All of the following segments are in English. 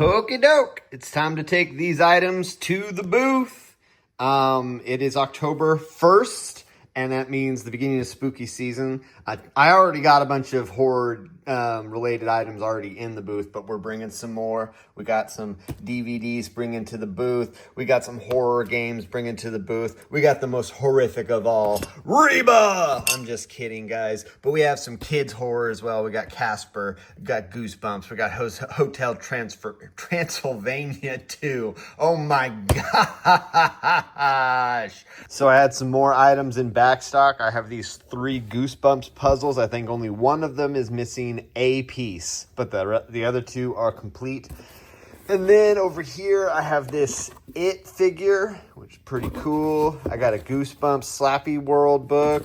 Okie doke. It's time to take these items to the booth. It is October 1st, and that means the beginning of spooky season. I already got a bunch of horror related items already in the booth, but we're bringing some more. We got some DVDs bringing to the booth. We got some horror games bringing to the booth. We got the most horrific of all, Reba! I'm just kidding, guys. But we have some kids horror as well. We got Casper, we got Goosebumps, we got Hotel Transylvania 2. Oh my gosh. So I had some more items in back stock. I have these 3 Goosebumps puzzles. I think only one of them is missing a piece, but the other 2 are complete. And then over here, I have this It figure, which is pretty cool. I got a Goosebumps Slappy World book.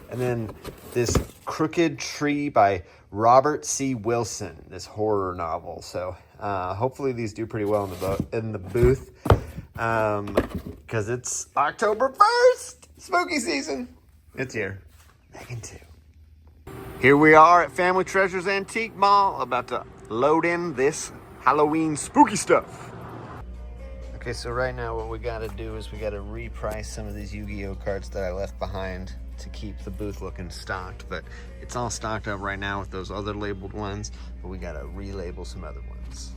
And then this Crooked Tree by Robert C. Wilson, this horror novel. So hopefully these do pretty well in the booth. Because it's October 1st, spooky season. It's here. Megan too. Here we are at Family Treasures Antique Mall, about to load in this Halloween spooky stuff. Okay, so right now what we gotta do is we gotta reprice some of these Yu-Gi-Oh cards that I left behind to keep the booth looking stocked, but it's all stocked up right now with those other labeled ones, but we gotta relabel some other ones.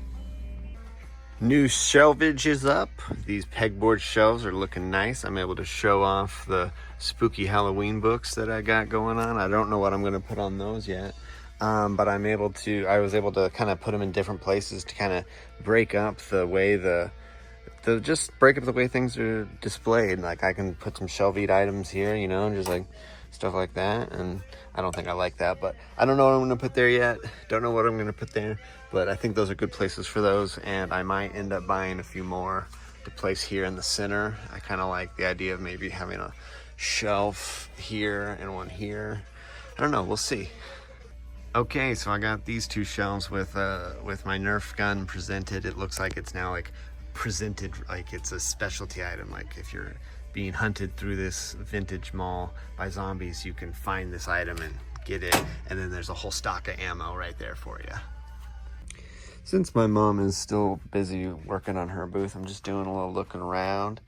New shelvage is up. These pegboard shelves are looking nice. I'm able to show off the spooky Halloween books that I got going on. I don't know what I'm gonna put on those yet. But I was able to kind of put them in different places to kind of break up the way just break up the way things are displayed. Like I can put some shelved items here, you know, and just like stuff like that. And I don't think I like that, but I don't know what I'm gonna put there yet. Don't know what I'm gonna put there, but I think those are good places for those. And I might end up buying a few more to place here in the center. I kind of like the idea of maybe having a shelf here and one here. I don't know, we'll see. Okay, so I got these 2 shelves with my Nerf gun presented. It looks like it's now like presented like it's a specialty item. Like if you're being hunted through this vintage mall by zombies, you can find this item and get it. And then there's a whole stock of ammo right there for you. Since my mom is still busy working on her booth, I'm just doing a little looking around,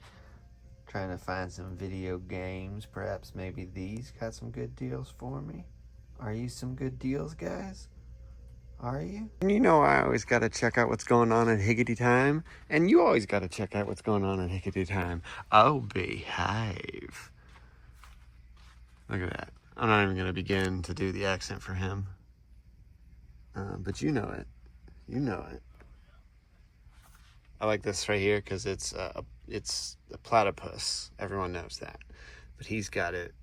trying to find some video games. Perhaps maybe these got some good deals for me. Are you some good deals, guys? Are you? You know I always got to check out what's going on in Higgity Time. And you always got to check out what's going on in Higgity Time. Oh, behave. Look at that. I'm not even going to begin to do the accent for him. But you know it. You know it. I like this right here because it's a platypus. Everyone knows that. But he's got it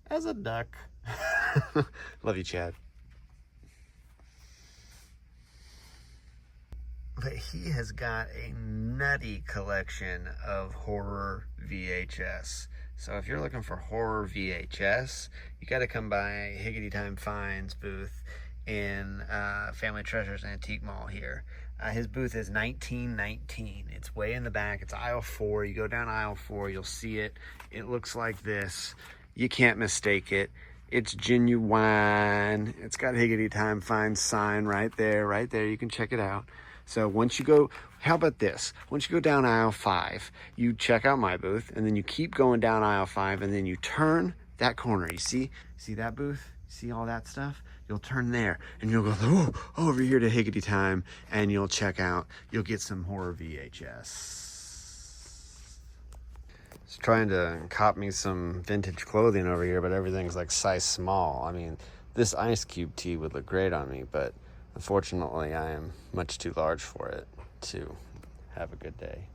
as a duck. Love you, Chad. But he has got a nutty collection of horror VHS. So if you're looking for horror VHS, you got to come by Higgity Time Finds booth in Family Treasures Antique Mall here. His booth is 1919. It's way in the back. It's aisle 4. You go down aisle 4, you'll see it. It looks like this. You can't mistake it. It's genuine. It's got Higgity Time Finds sign right there. You can check it out. So once you go, how about this? Once you go down aisle 5, you check out my booth, and then you keep going down aisle 5, and then you turn that corner. You see that booth? See all that stuff? You'll turn there, and you'll go over here to Higgity Time, and you'll check out. You'll get some horror VHS. Just trying to cop me some vintage clothing over here, but everything's like size small. I mean, this Ice Cube tee would look great on me, but unfortunately I am much too large for it to have a good day.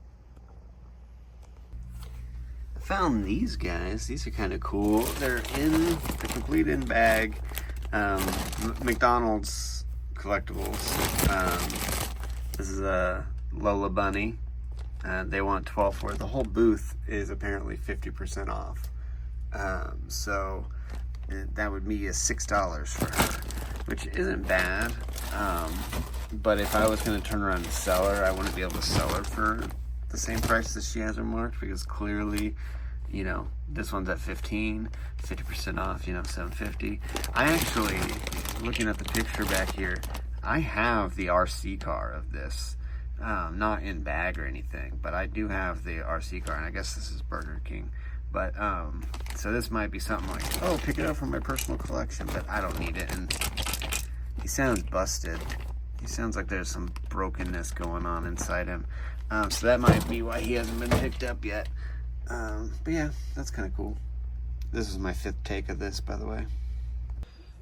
I found these guys. These are kind of cool. They're in the complete in bag McDonald's collectibles. This is a Lola Bunny. They want 12 for it. The whole booth is apparently 50% off. So that would be $6 for her, which isn't bad. But if I was going to turn around and sell her, I wouldn't be able to sell her for the same price that she has her marked, because clearly, you know, this one's at 50% off, you know, $7.50. I actually, looking at the picture back here, I have the RC car of this. Not in bag or anything, but I do have the RC car, and I guess this is Burger King. But, so this might be something like, oh, pick it up from my personal collection, but I don't need it. And he sounds busted. He sounds like there's some brokenness going on inside him. So that might be why he hasn't been picked up yet. But yeah, that's kind of cool. This is my 5th take of this, by the way.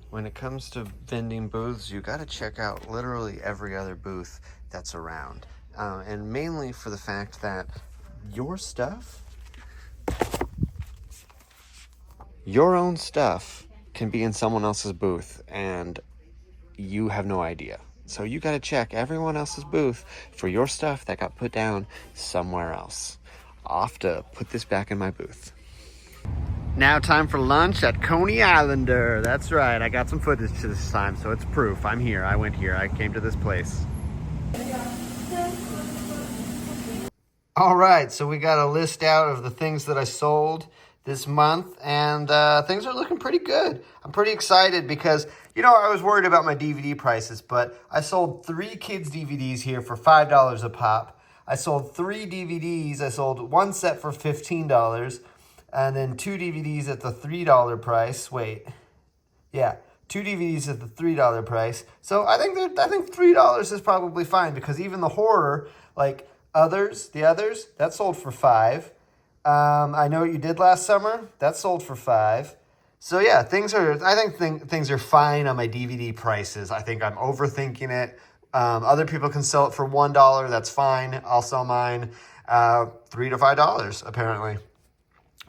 When it comes to vending booths, you got to check out literally every other booth that's around. And mainly for the fact that your stuff, your own stuff, can be in someone else's booth and you have no idea. So you got to check everyone else's booth for your stuff that got put down somewhere else. I'll have to put this back in my booth. Now time for lunch at Coney Islander. That's right, I got some footage this time, so it's proof. I'm here, I went here, I came to this place. All right, so we got a list out of the things that I sold this month, and things are looking pretty good. I'm pretty excited because, you know, I was worried about my DVD prices, but I sold 3 kids DVDs here for $5 a pop. I sold 3 DVDs. I sold 1 set for $15, and then 2 DVDs at the $3 price. Wait, yeah, 2 DVDs at the $3 price. So I think $3 is probably fine, because even the horror, like the others, that sold for $5. I Know What You Did Last Summer, that sold for $5. So yeah, I think things are fine on my DVD prices. I think I'm overthinking it. Other people can sell it for $1. That's fine. I'll sell mine $3 to $5 apparently.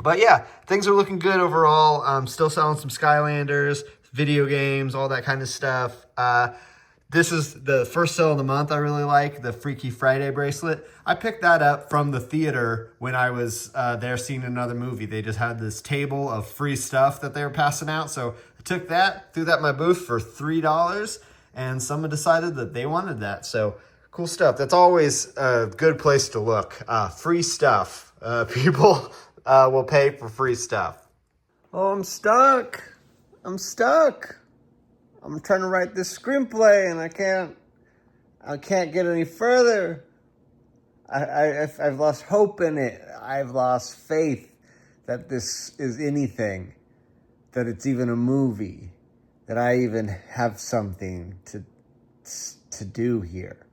But yeah, things are looking good overall. I'm still selling some Skylanders, video games, all that kind of stuff. This is the first sale of the month I really like, the Freaky Friday bracelet. I picked that up from the theater when I was there seeing another movie. They just had this table of free stuff that they were passing out. So I took that, threw that in my booth for $3, and someone decided that they wanted that. So cool stuff. That's always a good place to look. Free stuff. People will pay for free stuff. Oh, I'm stuck. I'm trying to write this screenplay and I can't get any further. I've lost hope in it. I've lost faith that this is anything, that it's even a movie, that I even have something to do here.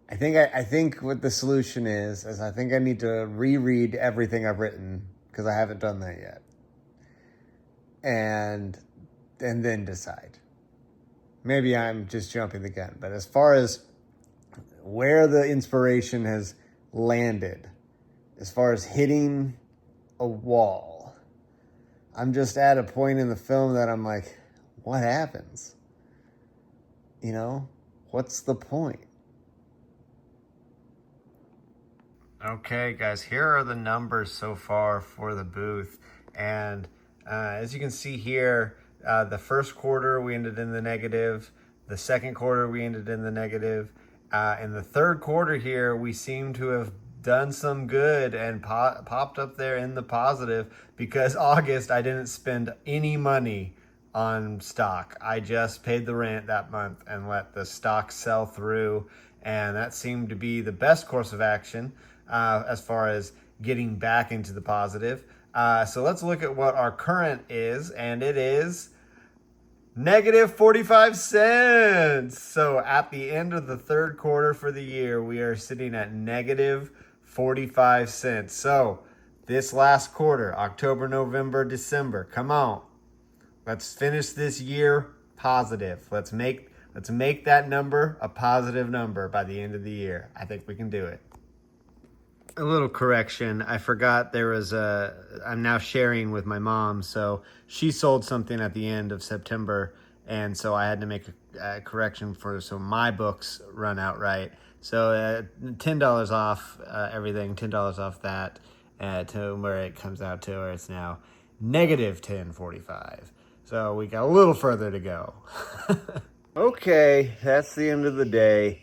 I think what the solution is I think I need to reread everything I've written, because I haven't done that yet. And then decide. Maybe I'm just jumping the gun, but as far as where the inspiration has landed, as far as hitting a wall, I'm just at a point in the film that I'm like, what happens? You know, what's the point? Okay, guys, here are the numbers so far for the booth. And as you can see here, the first quarter we ended in the negative. The second quarter we ended in the negative. In the third quarter here, we seem to have done some good and popped up there in the positive, because August I didn't spend any money on stock. I just paid the rent that month and let the stock sell through, and that seemed to be the best course of action as far as getting back into the positive. So let's look at what our current is, and it is negative 45 cents. So at the end of the third quarter for the year, we are sitting at negative 45 cents. So this last quarter, October, November, December, come on. Let's finish this year positive. Let's make that number a positive number by the end of the year. I think we can do it. A little correction. I forgot I'm now sharing with my mom. So she sold something at the end of September. And so I had to make a correction so my books run out right. So $10 off everything, $10 off that to where it comes out to where it's now negative 10.45. So we got a little further to go. Okay, that's the end of the day.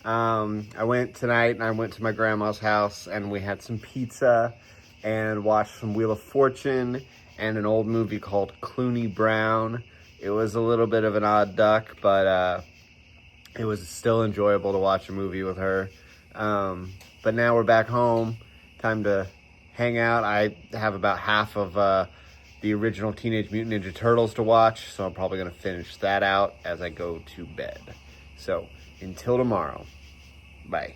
I went tonight and I went to my grandma's house and we had some pizza and watched some Wheel of Fortune and an old movie called Clooney Brown. It was a little bit of an odd duck, but it was still enjoyable to watch a movie with her. But now we're back home. Time to hang out. I have about half of the original Teenage Mutant Ninja Turtles to watch, so I'm probably going to finish that out as I go to bed. So until tomorrow, bye.